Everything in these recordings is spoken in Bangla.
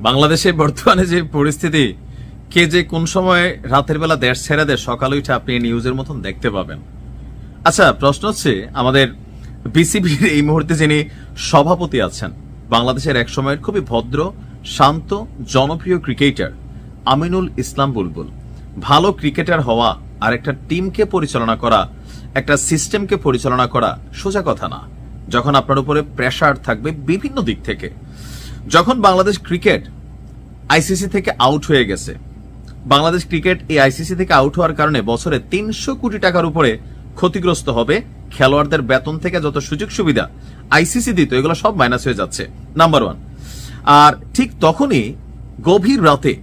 বাংলাদেশে বর্তমানে যে পরিস্থিতি, কে যে কোন সময় রাতের বেলা দেশ ছেড়ে দেয় সকালে উঠে আপনি নিউজের মতন দেখতে পাবেন। আচ্ছা, প্রশ্ন হচ্ছে আমাদের বিসিবির এই মুহূর্তে যিনি সভাপতি আছেন, বাংলাদেশের এক সময়ের খুবই ভদ্র, শান্ত, জনপ্রিয় ক্রিকেটার আমিনুল ইসলাম বুলবুল। ভালো ক্রিকেটার হওয়া আর একটা টিমকে পরিচালনা করা, একটা সিস্টেমকে পরিচালনা করা সোজা কথা না, যখন আপনার উপরে প্রেসার থাকবে বিভিন্ন দিক থেকে। যখন বাংলাদেশ ক্রিকেট আইসিসি থেকে আউট হয়ে গেছে, বাংলাদেশ ক্রিকেট এই আইসিসি থেকে আউট হওয়ার কারণে বছরে ৩০০ কোটি টাকার উপরে ক্ষতিগ্রস্ত হবে। খেলোয়াড়দের বেতন থেকে যত সুযোগ সুবিধা আইসিসি দিত, এগুলো সব মাইনাস হয়ে যাচ্ছে, নাম্বার ওয়ান। আর ঠিক তখনই গভীর রাতে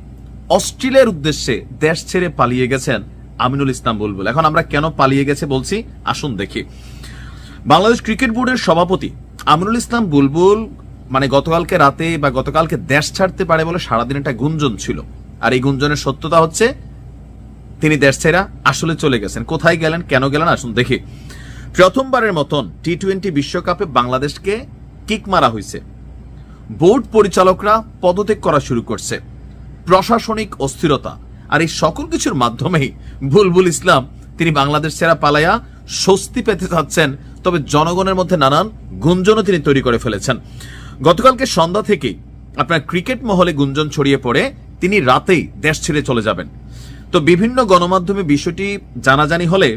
অস্ট্রেলিয়ার উদ্দেশ্যে দেশ ছেড়ে পালিয়ে গেছেন আমিনুল ইসলাম বুলবুল। এখন আমরা কেন পালিয়ে গেছে বলছি, আসুন দেখি। বাংলাদেশ ক্রিকেট বোর্ডের সভাপতি আমিনুল ইসলাম বুলবুল গতকালকে রাতে বা গতকালকে দেশ ছাড়তে পারে বলে সারাদিন একটা গুঞ্জন ছিল। আর এই গুঞ্জনের সত্যতা হচ্ছে তিনি দেশ ছেড়া আসলে চলে গেছেন। কোথায় গেলেন, কেন গেলেন, আসুন দেখি। প্রথমবারের মতন টি-20 বিশ্বকাপে বাংলাদেশকে কিক মারা হয়েছে। বোর্ড পরিচালকরা পদত্যাগ করা শুরু করছে, প্রশাসনিক অস্থিরতা, আর এই সকল কিছুর মাধ্যমেই বুলবুল ইসলাম তিনি বাংলাদেশ ছেড়া পালাইয়া স্বস্তি পেতে চাচ্ছেন। তবে জনগণের মধ্যে নানান গুঞ্জনও তিনি তৈরি করে ফেলেছেন। গতকালকে সন্ধ্যা থেকেই আপনার ক্রিকেট মহলে গুঞ্জন ছড়িয়ে পড়ে তিনি রাতেই দেশ ছেড়ে চলে যাবেন। তো বিভিন্ন গণমাধ্যমে বিষয়টি জানাজানি হলে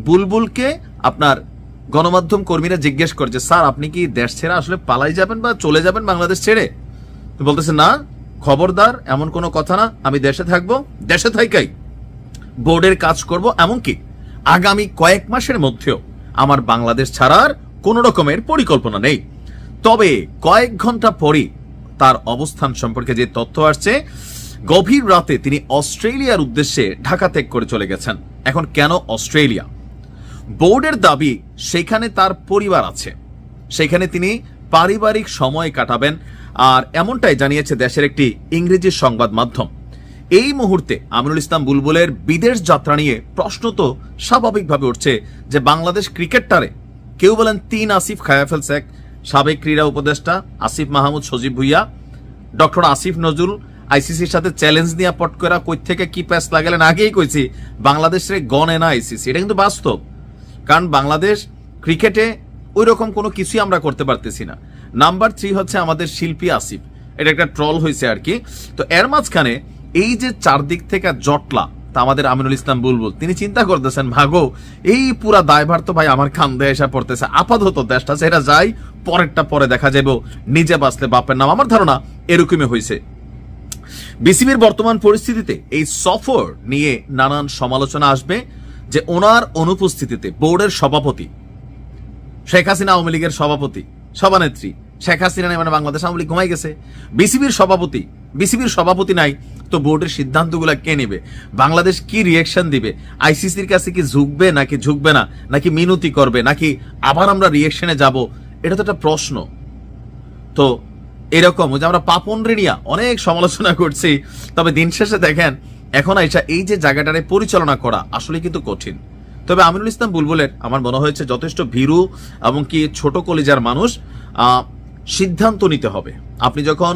বুলবুলকে আপনার গণমাধ্যম কর্মীরা জিজ্ঞেস করে যে, স্যার আপনি কি দেশ ছেড়ে আসলে পালাই যাবেন বা চলে যাবেন বাংলাদেশ ছেড়ে? তো বলতেছে, না, খবরদার, এমন কোনো কথা না, আমি দেশে থাকবো, দেশে থাইকাই বোর্ডের কাজ করব, এমনকি আগামী কয়েক মাসের মধ্যেও আমার বাংলাদেশ ছাড়ার কোন রকমের পরিকল্পনা নেই। তবে কয়েক ঘন্টা পরই তার অবস্থান সম্পর্কে যে তথ্য আসছে, গভীর রাতে তিনি অস্ট্রেলিয়ার উদ্দেশ্যে ঢাকা ত্যাগ করে চলে গেছেন। এখন কেন অস্ট্রেলিয়া? বোর্ডের দাবি সেখানে তার পরিবার আছে, সেখানে তিনি পারিবারিক সময় কাটাবেন, আর এমনটাই জানিয়েছে দেশের একটি ইংরেজি সংবাদ মাধ্যম। এই মুহূর্তে আমিনুল ইসলাম বুলবুলের বিদেশ যাত্রা নিয়ে প্রশ্ন তো স্বাভাবিকভাবে উঠছে যে বাংলাদেশ ক্রিকেটটারে কেউ বলেন ৩ আসিফ খায়া ফেলছে। সাবেক ক্রীড়া উপদেষ্টা আসিফ মাহমুদ সজীব ভুইয়া, ডক্টর আসিফ নজরুল আইসিসির সাথে চ্যালেঞ্জ নিয়ে পট করা কই থেকে কি প্যাস লাগালেন। আগেই কইছি বাংলাদেশের গণে না আইসিসি, এটা কিন্তু বাস্তব। কারণ বাংলাদেশ ক্রিকেটে ওই রকম কোনো কিছুই আমরা করতে পারতেছি না। নাম্বার 3 হচ্ছে আমাদের শিল্পী আসিফ, এটা একটা ট্রল হয়েছে আর কি। তো এর মাঝখানে এই যে চারদিক থেকে জটলা, তা আমাদের আমিনুল ইসলাম বুলবুল তিনি চিন্তা করতেছেন, ভাগো এই পুরা দায়ভার তো ভাই আমার কান্দে এসে পড়তেছে, আপাতত দেশটা সেটা যাই, পরেরটা পরে দেখা যাবে, নিজে বাঁচলে বাপের নাম। আমার ধারণা এরকমই হয়েছে। বিসিবির বর্তমান পরিস্থিতিতে এই সফর নিয়ে নানান সমালোচনা আসবে যে ওনার অনুপস্থিতিতে বোর্ডের সভাপতি শেখ হাসিনা, আওয়ামী লীগের সভাপতি, সভানেত্রী শেখ হাসিনা বাংলাদেশ আওয়ামী লীগ ঘুমাই গেছে, বিসিবির সভাপতি নাই, তো বোর্ডের সিদ্ধান্তগুলো কে নেবে? বাংলাদেশ কি রিয়েকশন দিবে? আইসিসির কাছে কি ঝুঁকবে নাকি ঝুঁকবে না, নাকি মিনতি করবে, নাকি আবার আমরা রিয়েকশনে যাব? এটা তো একটা প্রশ্ন। তো এরকম যে আমরা পাপন রেডিয়া অনেক সমালোচনা করছি, তবে দিন শেষে দেখেন এখন আইসা এই যে জায়গাটারে পরিচালনা করা আসলে কিন্তু কঠিন। তবে আমিনুল ইসলাম বুলবুলের আমার মনে হয়েছে যথেষ্ট ভীরু এবং কি ছোট কলিজার মানুষ। সিদ্ধান্ত নিতে হবে। আপনি যখন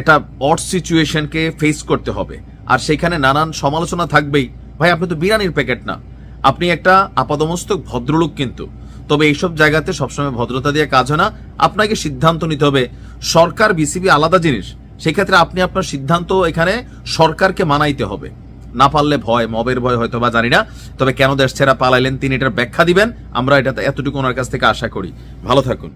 একটা অড সিচুয়েশনকে ফেস করতে হবে, আর সেখানে নানান সমালোচনা থাকবেই, ভাই আপনি তো বিরিয়ানির প্যাকেট না, আপনি একটা আপাদমস্তক ভদ্রলোক। কিন্তু তবে এইসব জায়গাতে সবসময় ভদ্রতা দিয়ে কাজ হয় না, আপনাকে সিদ্ধান্ত নিতে হবে। সরকার বিসিবি আলাদা জিনিস, সেক্ষেত্রে আপনি আপনার সিদ্ধান্ত এখানে সরকারকে মানাইতে হবে। না পারলে ভয়, মবের ভয় হয়তো বা, জানি না। তবে কেন দেশ ছেড়া পালাইলেন তিনি এটার ব্যাখ্যা দিবেন, আমরা এটাতে এতটুকু ওনার কাছ থেকে আশা করি। ভালো থাকুন।